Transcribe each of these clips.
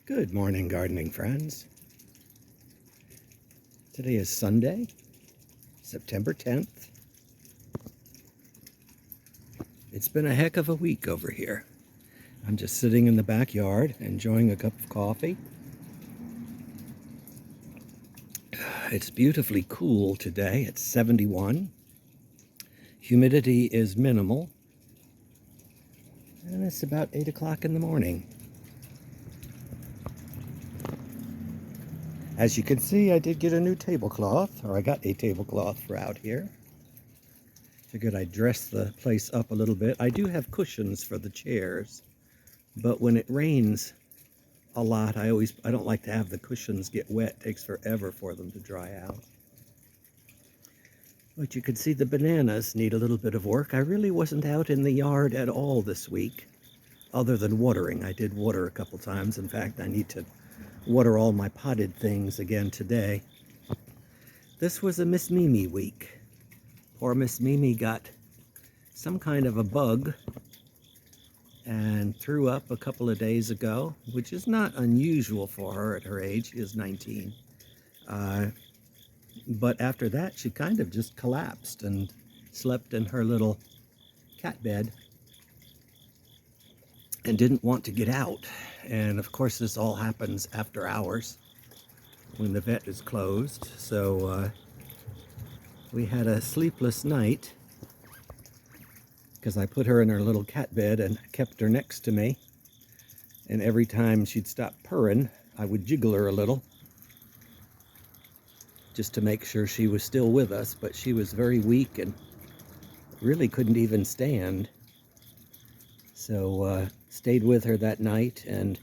Good morning, gardening friends. Today is Sunday, September 10th. It's been a heck of a week over here. I'm just sitting in the backyard enjoying a cup of coffee. It's beautifully cool today. It's 71. Humidity is minimal. And it's about 8 o'clock in the morning. As you can see, I did get a new tablecloth, or I got a tablecloth for out here. Figured I'd dress the place up a little bit. I do have cushions for the chairs, but when it rains a lot, I don't like to have the cushions get wet. It takes forever for them to dry out. But you can see the bananas need a little bit of work. I really wasn't out in the yard at all this week, other than watering. I did water a couple times. In fact, I need to water all my potted things again today. This was a Miss Mimi week. Poor Miss Mimi got some kind of a bug and threw up a couple of days ago, which is not unusual for her at her age. She is 19. But after that, she kind of just collapsed and slept in her little cat bed and didn't want to get out. And of course, this all happens after hours when the vet is closed. So we had a sleepless night because I put her in her little cat bed and kept her next to me. And every time she'd stop purring, I would jiggle her a little just to make sure she was still with us. But she was very weak and really couldn't even stand. So stayed with her that night, and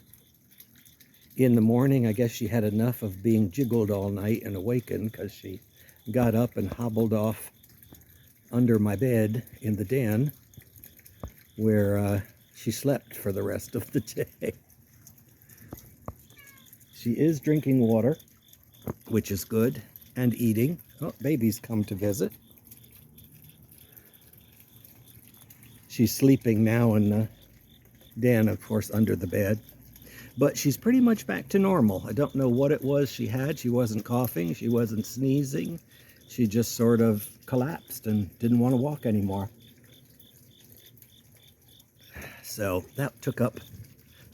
in the morning, I guess she had enough of being jiggled all night and awakened because she got up and hobbled off under my bed in the den where she slept for the rest of the day. She is drinking water, which is good, and eating. Oh, baby's come to visit. She's sleeping now in the den, of course, under the bed. But she's pretty much back to normal. I don't know what it was she had. She wasn't coughing. She wasn't sneezing. She just sort of collapsed and didn't want to walk anymore. So that took up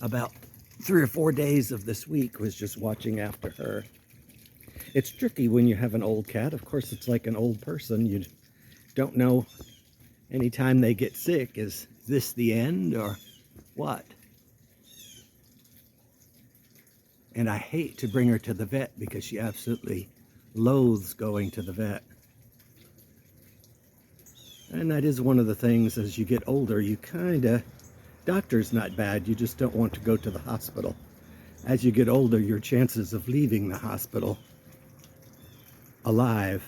about 3 or 4 days of this week, was just watching after her. It's tricky when you have an old cat. Of course, it's like an old person. You don't know anytime they get sick, is this the end or what? And I hate to bring her to the vet because she absolutely loathes going to the vet. And that is one of the things, as you get older, you doctor's not bad, you just don't want to go to the hospital. As you get older, your chances of leaving the hospital alive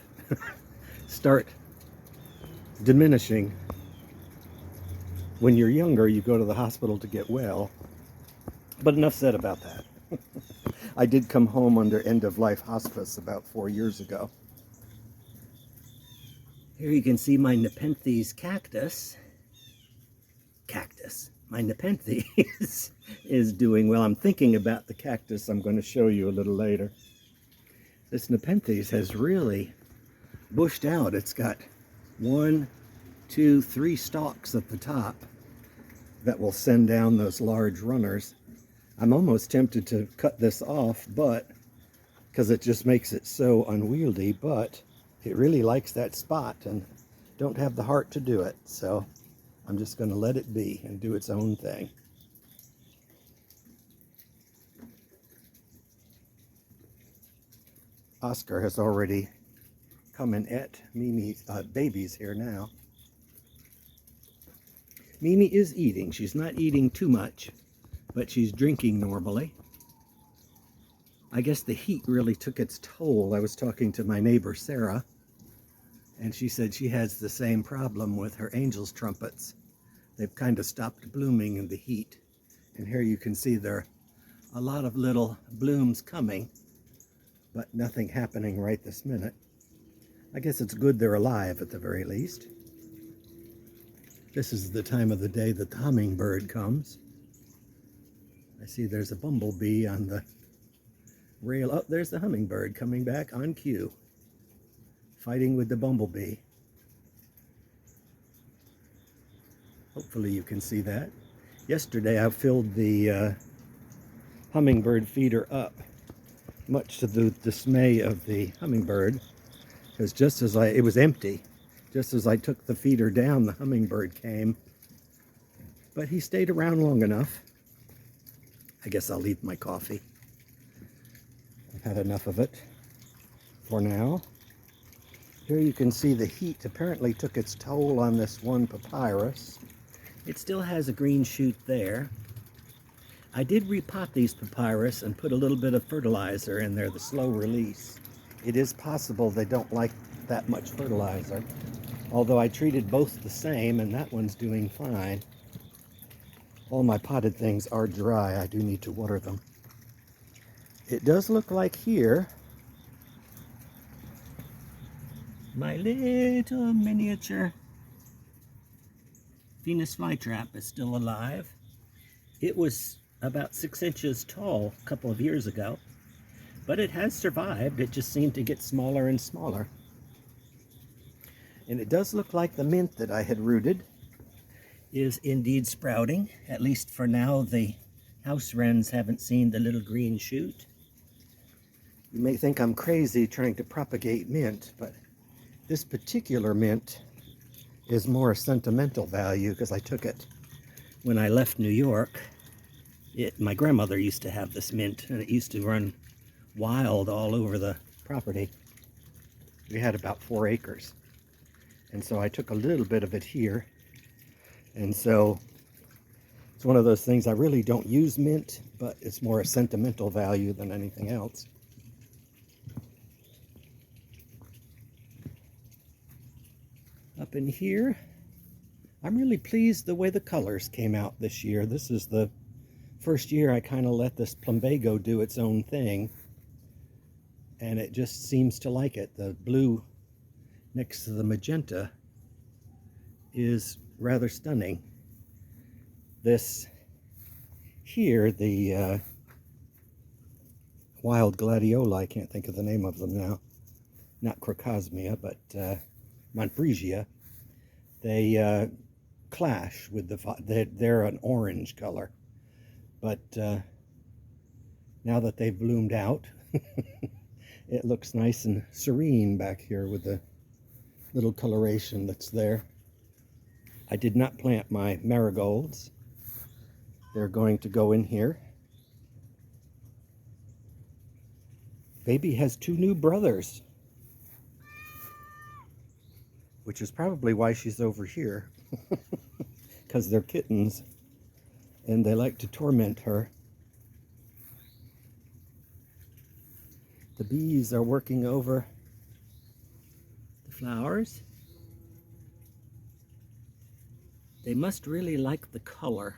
start diminishing. When you're younger, you go to the hospital to get well. But enough said about that. I did come home under end-of-life hospice about 4 years ago. Here you can see my Nepenthes cactus. My Nepenthes is doing well. I'm thinking about the cactus I'm going to show you a little later. This Nepenthes has really bushed out. It's got 1, 2, 3 stalks at the top that will send down those large runners. I'm almost tempted to cut this off, but because it just makes it so unwieldy, but it really likes that spot and don't have the heart to do it. So I'm just going to let it be and do its own thing. Oscar has already come and ate Mimi's babies here now. Mimi is eating. She's not eating too much, but she's drinking normally. I guess the heat really took its toll. I was talking to my neighbor Sarah, and she said she has the same problem with her angel's trumpets. They've kind of stopped blooming in the heat. And here you can see there are a lot of little blooms coming, but nothing happening right this minute. I guess it's good they're alive at the very least. This is the time of the day that the hummingbird comes. I see there's a bumblebee on the rail. Oh, there's the hummingbird coming back on cue, fighting with the bumblebee. Hopefully you can see that. Yesterday I filled the hummingbird feeder up, much to the dismay of the hummingbird, because it was empty. Just as I took the feeder down, the hummingbird came. But he stayed around long enough. I guess I'll eat my coffee. I've had enough of it for now. Here you can see the heat apparently took its toll on this one papyrus. It still has a green shoot there. I did repot these papyrus and put a little bit of fertilizer in there, the slow release. It is possible they don't like that much fertilizer, although I treated both the same and that one's doing fine. All my potted things are dry. I do need to water them. It does look like here my little miniature Venus flytrap is still alive. It was about 6 inches tall a couple of years ago, but it has survived. It just seemed to get smaller and smaller. And it does look like the mint that I had rooted is indeed sprouting. At least for now, the house wrens haven't seen the little green shoot. You may think I'm crazy trying to propagate mint, but this particular mint is more a sentimental value because I took it when I left New York. My grandmother used to have this mint, and it used to run wild all over the property. We had about 4 acres. And so I took a little bit of it here. And so it's one of those things, I really don't use mint, but it's more a sentimental value than anything else. Up in here, I'm really pleased the way the colors came out this year. This is the first year I kind of let this plumbago do its own thing, and it just seems to like it. The blue next to the magenta is rather stunning. This here, the wild gladioli, I can't think of the name of them now, not crocosmia, but Montbrisia, they clash with they're an orange color, but now that they've bloomed out, it looks nice and serene back here with the little coloration that's there. I did not plant my marigolds. They're going to go in here. Baby has 2 new brothers, which is probably why she's over here, because they're kittens and they like to torment her. The bees are working over the flowers. They must really like the color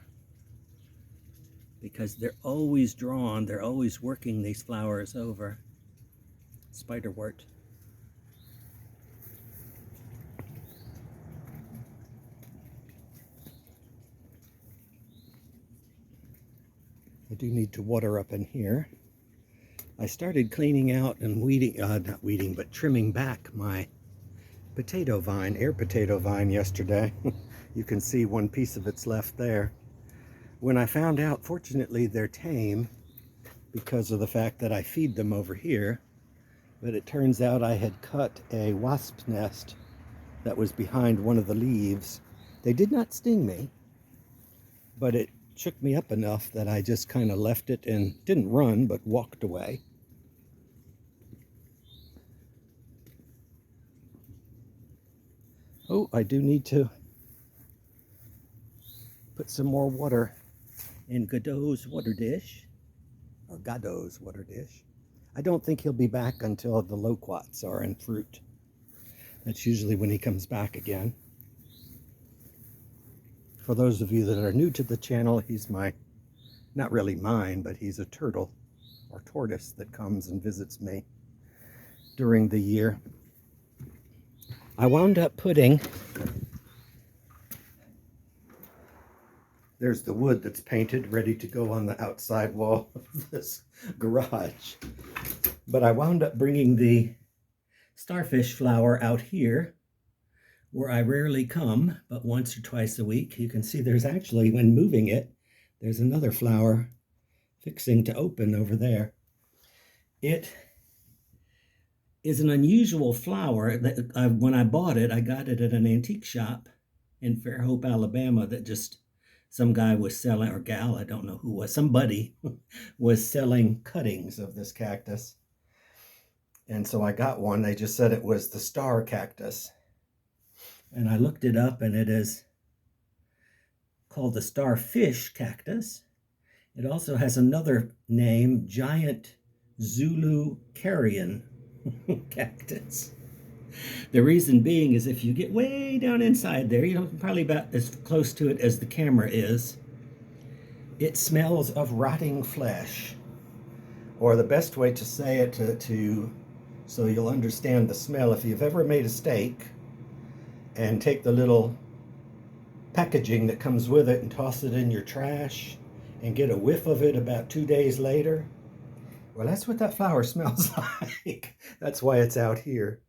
because they're always drawn, they're always working these flowers over. Spiderwort. I do need to water up in here. I started cleaning out and weeding, not weeding, but trimming back my potato vine, air potato vine yesterday. You can see one piece of it's left there. When I found out, fortunately, they're tame because of the fact that I feed them over here, but it turns out I had cut a wasp's nest that was behind one of the leaves. They did not sting me, but it shook me up enough that I just kind of left it and didn't run, but walked away. Oh, I do need to put some more water in Godot's water dish, or Godot's water dish. I don't think he'll be back until the loquats are in fruit. That's usually when he comes back again. For those of you that are new to the channel, he's not really mine, but he's a turtle or tortoise that comes and visits me during the year. I wound up putting There's the wood that's painted, ready to go on the outside wall of this garage. But I wound up bringing the starfish flower out here, where I rarely come, but once or twice a week. You can see there's actually, when moving it, there's another flower fixing to open over there. It is an unusual flower that when I bought it, I got it at an antique shop in Fairhope, Alabama, that just some guy was selling, or gal, I don't know who was, somebody was selling cuttings of this cactus. And so I got one. They just said it was the star cactus. And I looked it up, and it is called the starfish cactus. It also has another name, giant Zulu carrion cactus. The reason being is if you get way down inside there, you know, probably about as close to it as the camera is, it smells of rotting flesh. Or the best way to say it so you'll understand the smell, if you've ever made a steak and take the little packaging that comes with it and toss it in your trash and get a whiff of it about 2 days later, well, that's what that flower smells like. That's why it's out here.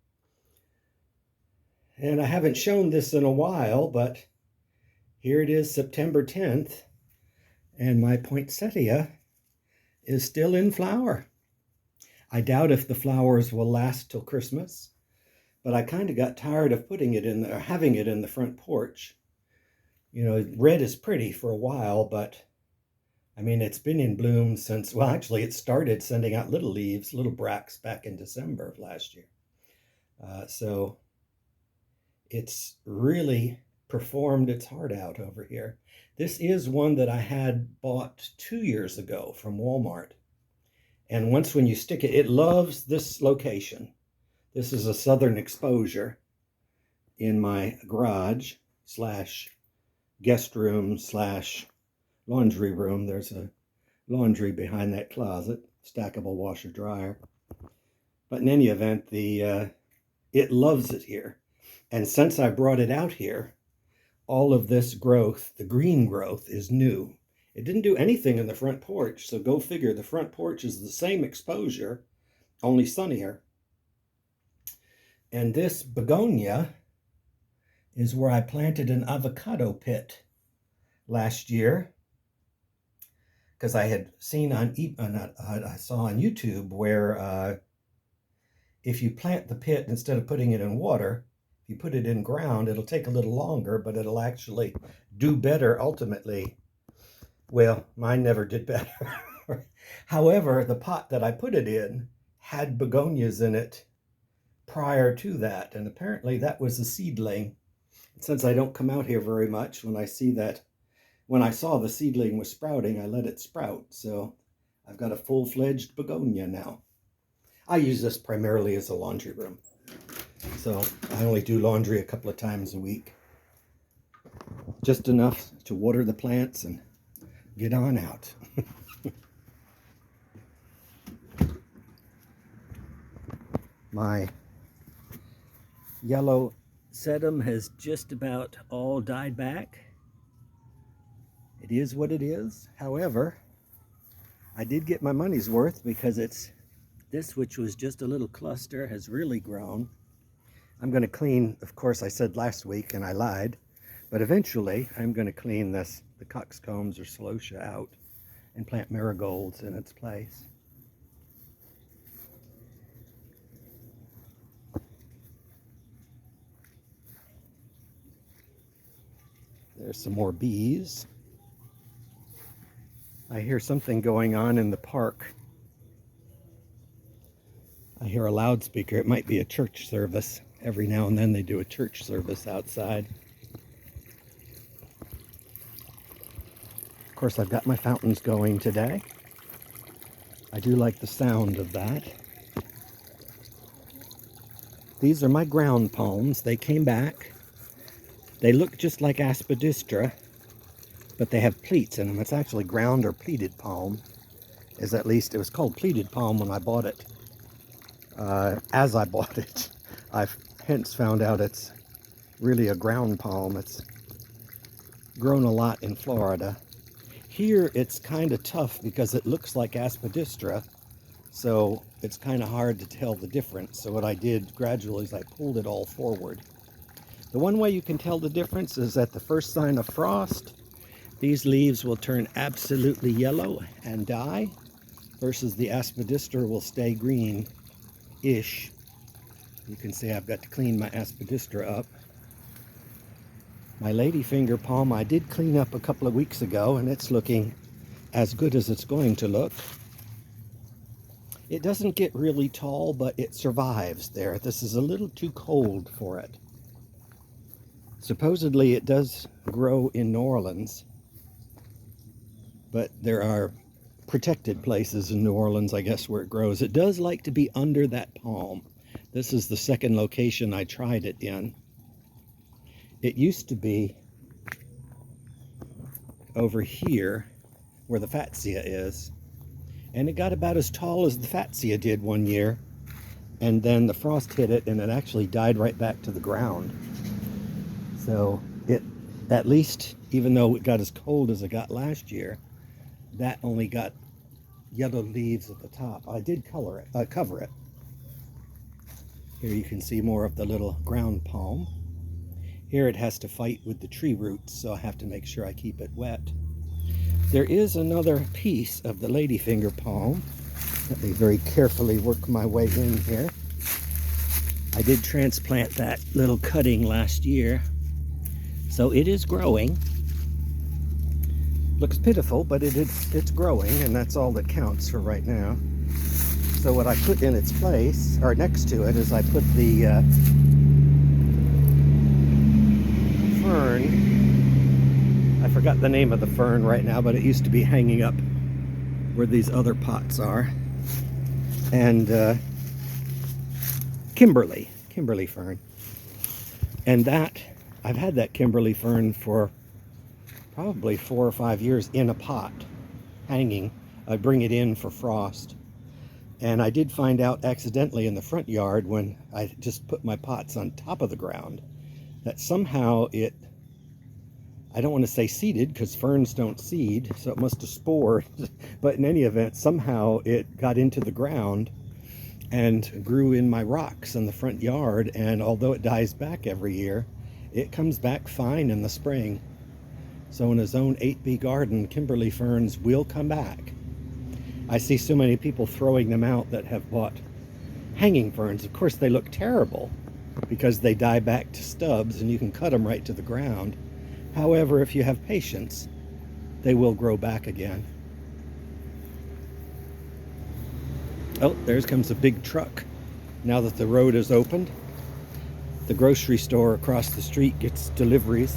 And I haven't shown this in a while, but here it is, September 10th, and my poinsettia is still in flower. I doubt if the flowers will last till Christmas, but I kind of got tired of putting it in there, having it in the front porch. You know, red is pretty for a while, but I mean, it's been in bloom since, well, actually, it started sending out little leaves, little bracts back in December of last year. So it's really performed its heart out over here. This is one that I had bought 2 years ago from Walmart. And once when you stick it, it loves this location. This is a southern exposure in my garage / guest room / laundry room. There's a laundry behind that closet, stackable washer dryer. But in any event, it loves it here. And since I brought it out here, all of this growth, the green growth, is new. It didn't do anything in the front porch, so go figure. The front porch is the same exposure, only sunnier. And this begonia is where I planted an avocado pit last year, because I had seen I saw on YouTube where if you plant the pit, instead of putting it in water, if you put it in ground, it'll take a little longer, but it'll actually do better ultimately. Well, mine never did better. However, the pot that I put it in had begonias in it prior to that, and apparently that was a seedling. Since I don't come out here very much, when I saw the seedling was sprouting, I let it sprout. So I've got a full-fledged begonia now. I use this primarily as a laundry room. So I only do laundry a couple of times a week. Just enough to water the plants and get on out. My yellow sedum has just about all died back. It is what it is. However, I did get my money's worth, because this, which was just a little cluster, has really grown. I'm going to clean, of course, I said last week and I lied, but eventually I'm going to clean the coxcombs or celosia out and plant marigolds in its place. There's some more bees. I hear something going on in the park. I hear a loudspeaker. It might be a church service. Every now and then they do a church service outside. Of course, I've got my fountains going today. I do like the sound of that. These are my ground palms. They came back. They look just like aspidistra, but they have pleats in them. It's actually ground or pleated palm. At least it was called pleated palm when I bought it. As I bought it, I've hence found out it's really a ground palm. It's grown a lot in Florida. Here it's kind of tough because it looks like aspidistra, so it's kind of hard to tell the difference. So what I did gradually is I pulled it all forward. The one way you can tell the difference is at the first sign of frost, these leaves will turn absolutely yellow and die, versus the aspidistra will stay green-ish. You can see I've got to clean my aspidistra up. My ladyfinger palm I did clean up a couple of weeks ago, and it's looking as good as it's going to look. It doesn't get really tall, but it survives there. This is a little too cold for it. Supposedly it does grow in New Orleans, but there are protected places in New Orleans, I guess, where it grows. It does like to be under that palm. This is the second location I tried it in. It used to be over here where the fatsia is, and it got about as tall as the fatsia did one year, and then the frost hit it and it actually died right back to the ground. So it, at least, even though it got as cold as it got last year, that only got yellow leaves at the top. I did cover it. Here you can see more of the little ground palm. Here it has to fight with the tree roots, so I have to make sure I keep it wet. There is another piece of the ladyfinger palm. Let me very carefully work my way in here. I did transplant that little cutting last year, so it is growing. Looks pitiful, but it's growing, and that's all that counts for right now. So what I put in its place, or next to it, is I put the fern. I forgot the name of the fern right now, but it used to be hanging up where these other pots are. And Kimberly fern. And that, I've had that Kimberly fern for probably 4 or 5 years in a pot, hanging. I bring it in for frost. And I did find out accidentally in the front yard when I just put my pots on top of the ground that somehow it, I don't want to say seeded because ferns don't seed, so it must have spored. But in any event, somehow it got into the ground and grew in my rocks in the front yard. And although it dies back every year, it comes back fine in the spring. So in a Zone 8B garden, Kimberly ferns will come back. I see so many people throwing them out that have bought hanging ferns. Of course, they look terrible because they die back to stubs and you can cut them right to the ground. However, if you have patience, they will grow back again. Oh, there comes a big truck. Now that the road is opened, the grocery store across the street gets deliveries.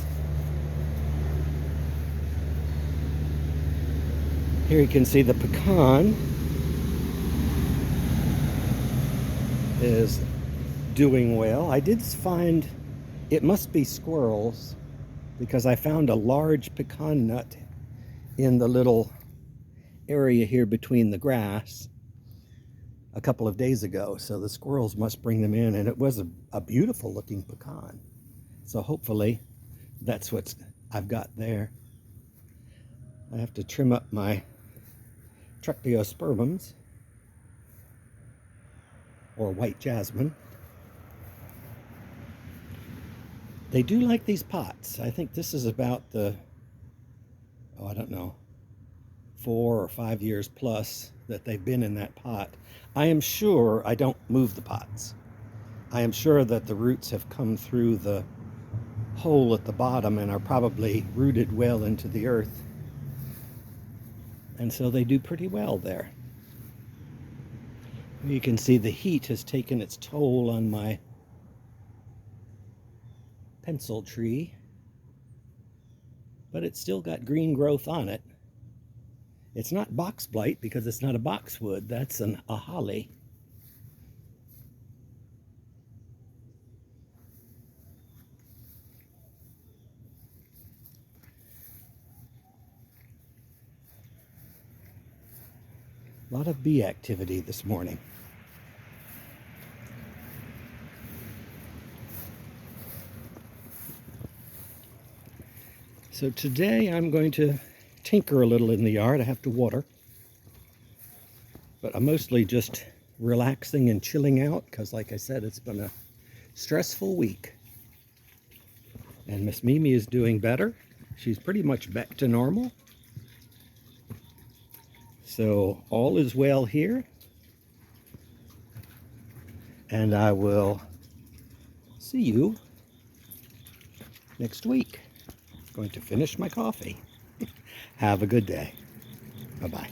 Here you can see the pecan is doing well. I did find, it must be squirrels, because I found a large pecan nut in the little area here between the grass a couple of days ago. So the squirrels must bring them in, and it was a beautiful looking pecan. So hopefully that's what I've got there. I have to trim up my Trepiospermums, or white jasmine. They do like these pots. I think this is about the, oh, I don't know, 4 or 5 years plus that they've been in that pot. I am sure I don't move the pots. I am sure that the roots have come through the hole at the bottom and are probably rooted well into the earth. And so they do pretty well there. You can see the heat has taken its toll on my pencil tree, but it's still got green growth on it. It's not box blight because it's not a boxwood, that's a holly. A lot of bee activity this morning. So today I'm going to tinker a little in the yard. I have to water. But I'm mostly just relaxing and chilling out because, like I said, it's been a stressful week. And Miss Mimi is doing better. She's pretty much back to normal. So all is well here. And I will see you next week. Going to finish my coffee. Have a good day. Bye-bye.